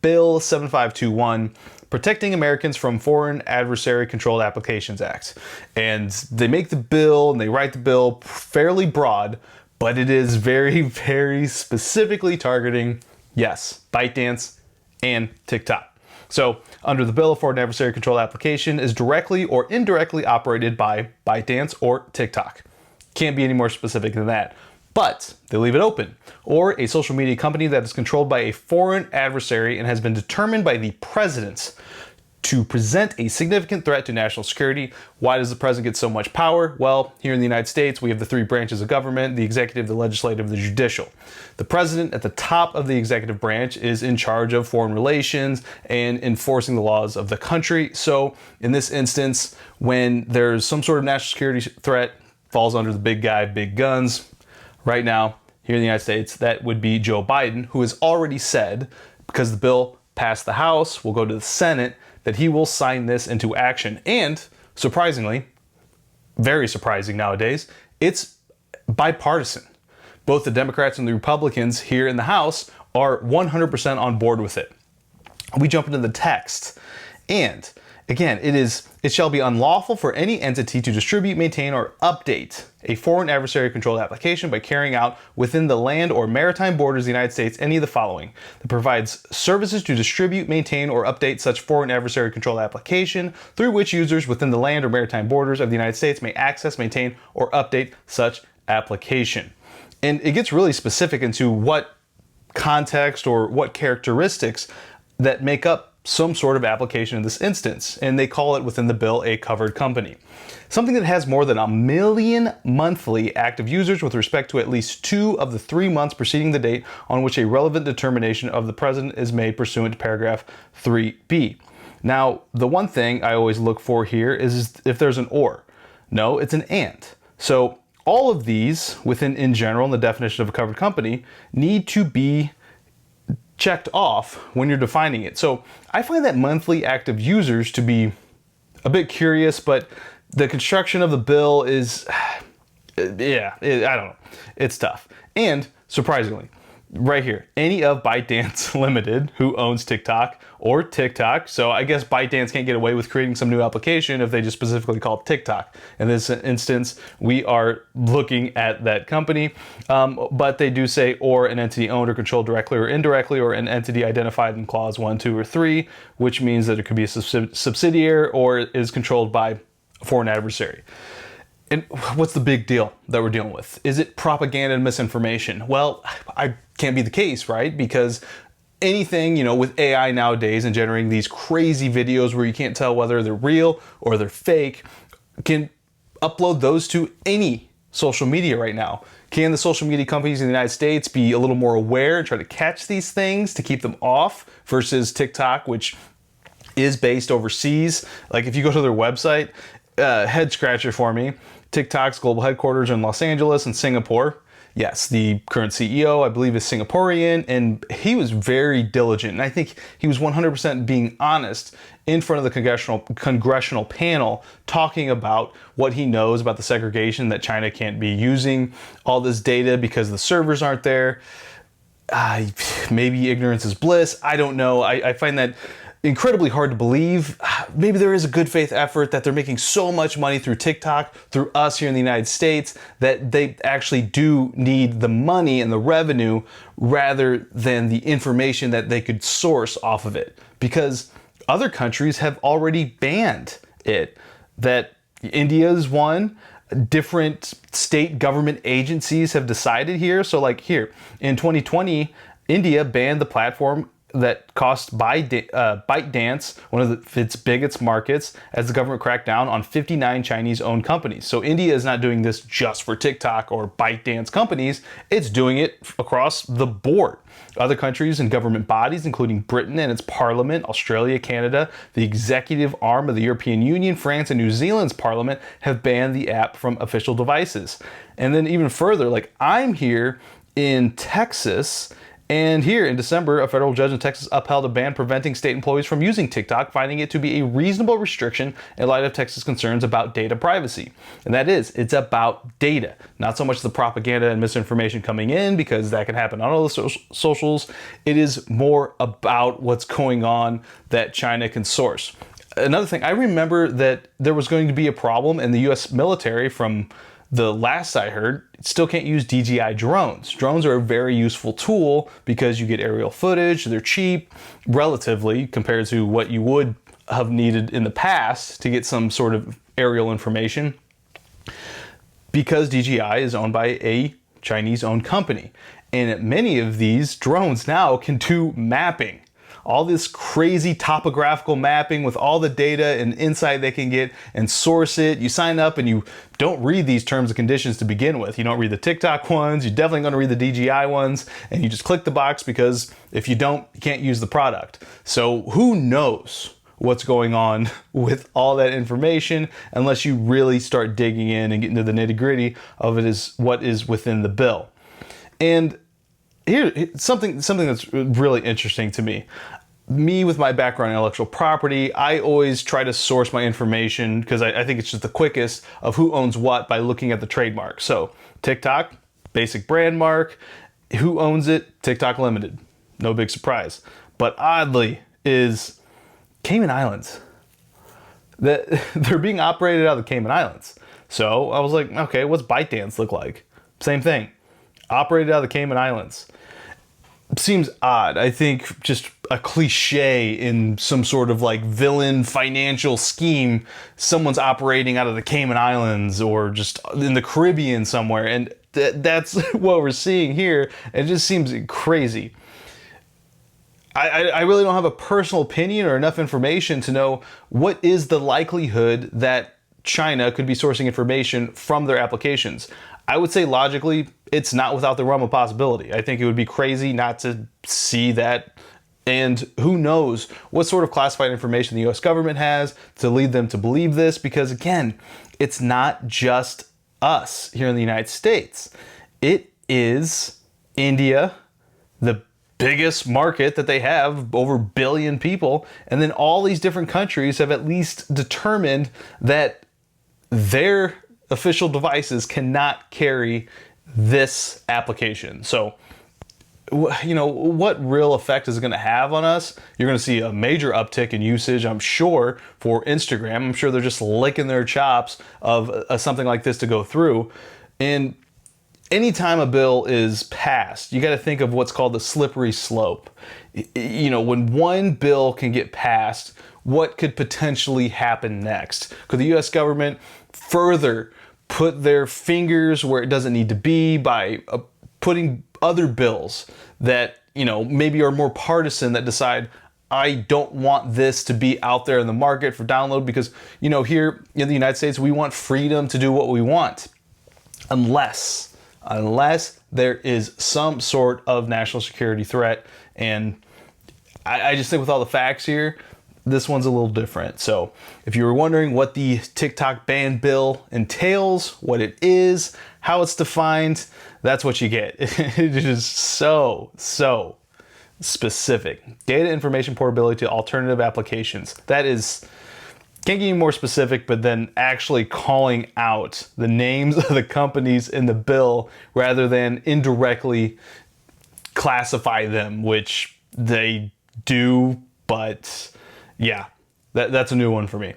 Bill 7521, Protecting Americans from Foreign Adversary Controlled Applications Act. And they make the bill and they write the bill fairly broad, but it is very, very specifically targeting, yes, ByteDance and TikTok. So under the bill, a foreign adversary controlled application is directly or indirectly operated by ByteDance or TikTok. Can't be any more specific than that. But they leave it open. Or a social media company that is controlled by a foreign adversary and has been determined by the president to present a significant threat to national security. Why does the president get so much power? Well, here in the United States, we have the three branches of government: the executive, the legislative, the judicial. The president at the top of the executive branch is in charge of foreign relations and enforcing the laws of the country. So in this instance, when there's some sort of national security threat, falls under the big guy, big guns. Right now, here in the United States, that would be Joe Biden, who has already said, because the bill passed the House, will go to the Senate, that he will sign this into action. And surprisingly, very surprising nowadays, it's bipartisan. Both the Democrats and the Republicans here in the House are 100% on board with it. We jump into the text. And again, it shall be unlawful for any entity to distribute, maintain, or update a foreign adversary controlled application by carrying out within the land or maritime borders of the United States any of the following: that provides services to distribute, maintain, or update such foreign adversary controlled application through which users within the land or maritime borders of the United States may access, maintain, or update such application. And it gets really specific into what context or what characteristics that make up some sort of application in this instance, and they call it within the bill a covered company. Something that has more than 1 million monthly active users with respect to at least 2 of the 3 months preceding the date on which a relevant determination of the president is made pursuant to paragraph 3B. Now, the one thing I always look for here is if there's an or. No, it's an and. So all of these within in general in the definition of a covered company need to be checked off when you're defining it. So I find that monthly active users to be a bit curious, but the construction of the bill is, I don't know. It's tough. And surprisingly, right here, any of ByteDance Limited, who owns TikTok or TikTok. So I guess ByteDance can't get away with creating some new application if they just specifically call it TikTok. In this instance, we are looking at that company, but they do say or an entity owned or controlled directly or indirectly, or an entity identified in clause 1, 2, or 3, which means that it could be a subsidiary or is controlled by a foreign adversary. And what's the big deal that we're dealing with? Is it propaganda and misinformation? Well, I can't be the case, right? Because anything, with AI nowadays and generating these crazy videos where you can't tell whether they're real or they're fake, can upload those to any social media right now. Can the social media companies in the United States be a little more aware and try to catch these things to keep them off versus TikTok, which is based overseas? Like if you go to their website, head scratcher for me, TikTok's global headquarters are in Los Angeles and Singapore. Yes, the current CEO, I believe, is Singaporean, and he was very diligent. And I think he was 100% being honest in front of the congressional panel, talking about what he knows about the segregation, that China can't be using all this data because the servers aren't there. Maybe ignorance is bliss. I don't know. I find that incredibly hard to believe. Maybe there is a good faith effort that they're making so much money through TikTok, through us here in the United States, that they actually do need the money and the revenue rather than the information that they could source off of it. Because other countries have already banned it. That India's one. Different state government agencies have decided here. So like here in 2020, India banned the platform that cost ByteDance, one of its biggest markets, as the government cracked down on 59 Chinese-owned companies. So India is not doing this just for TikTok or ByteDance companies, it's doing it across the board. Other countries and government bodies, including Britain and its parliament, Australia, Canada, the executive arm of the European Union, France, and New Zealand's parliament, have banned the app from official devices. And then even further, like I'm here in Texas, And here in December, a federal judge in Texas upheld a ban preventing state employees from using TikTok, finding it to be a reasonable restriction in light of Texas concerns about data privacy. And that is, it's about data, not so much the propaganda and misinformation coming in, because that can happen on all the socials. It is more about what's going on that China can source. Another thing, I remember that there was going to be a problem in the US military from the last I heard, still can't use DJI drones. Drones are a very useful tool because you get aerial footage, they're cheap, relatively, compared to what you would have needed in the past to get some sort of aerial information, because DJI is owned by a Chinese-owned company. And many of these drones now can do mapping. All this crazy topographical mapping with all the data and insight they can get and source it. You sign up and you don't read these terms and conditions to begin with. You don't read the TikTok ones. You're definitely going to read the DJI ones, and you just click the box, because if you don't, you can't use the product. So who knows what's going on with all that information unless you really start digging in and get into the nitty-gritty of it, is what is within the bill. And here, something that's really interesting to me. Me, with my background in intellectual property, I always try to source my information, because I think it's just the quickest, of who owns what, by looking at the trademark. So TikTok, basic brand mark. Who owns it? TikTok Limited. No big surprise. But oddly is Cayman Islands. They're being operated out of the Cayman Islands. So I was like, okay, what's ByteDance look like? Same thing. Operated out of the Cayman Islands. Seems odd. I think just a cliche in some sort of like villain financial scheme. Someone's operating out of the Cayman Islands or just in the Caribbean somewhere. And that's what we're seeing here. It just seems crazy. I really don't have a personal opinion or enough information to know what is the likelihood that China could be sourcing information from their applications. I would say logically, it's not without the realm of possibility. I think it would be crazy not to see that. And who knows what sort of classified information the US government has to lead them to believe this, because again, it's not just us here in the United States. It is India, the biggest market that they have, over 1 billion people. And then all these different countries have at least determined that their official devices cannot carry this application. So, you know, what real effect is it going to have on us? You're going to see a major uptick in usage, I'm sure, for Instagram. I'm sure they're just licking their chops of something like this to go through. And anytime a bill is passed, you got to think of what's called the slippery slope. You know, when one bill can get passed, what could potentially happen next? Could the US government further put their fingers where it doesn't need to be by putting other bills that, you know, maybe are more partisan, that decide, I don't want this to be out there in the market for download, because, you know, here in the United States, we want freedom to do what we want. Unless there is some sort of national security threat. And I just think with all the facts here, this one's a little different. So if you were wondering what the TikTok ban bill entails, what it is, how it's defined, that's what you get. It is so specific. Data information portability to alternative applications. That is, can't get any more specific, but then actually calling out the names of the companies in the bill rather than indirectly classify them, which they do, but yeah, that's a new one for me.